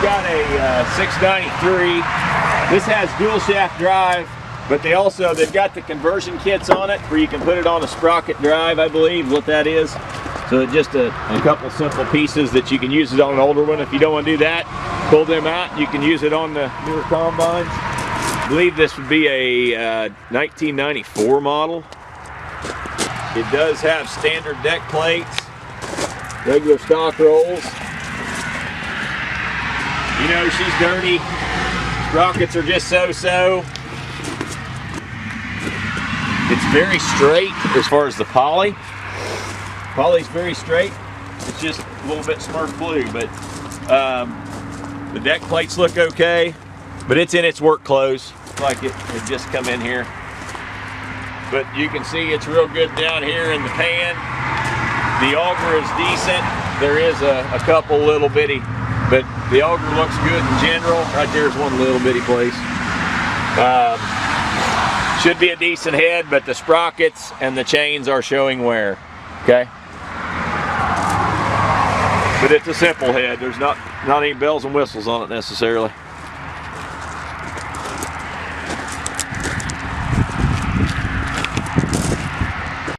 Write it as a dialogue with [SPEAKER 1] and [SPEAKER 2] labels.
[SPEAKER 1] got a 693. This has dual shaft drive, but they've got the conversion kits on it where you can put it on a sprocket drive, I believe what that is. So just a couple simple pieces that you can use it on an older one. If you don't want to do that, pull them out. You can use it on the newer combines. I believe this would be a 1994 model. It does have standard deck plates, regular stock rolls. You know, she's dirty. Sprockets are just so-so. It's very straight as far as the poly. Poly's very straight. It's just a little bit Smurf blue, but the deck plates look okay. But it's in its work clothes, like it had just come in here. But you can see it's real good down here in the pan. The auger is decent. There is a couple little bitty, but the auger looks good in general. Right there's one little bitty place. Should be a decent head, but the sprockets and the chains are showing wear. Okay. But it's a simple head. There's not any bells and whistles on it necessarily.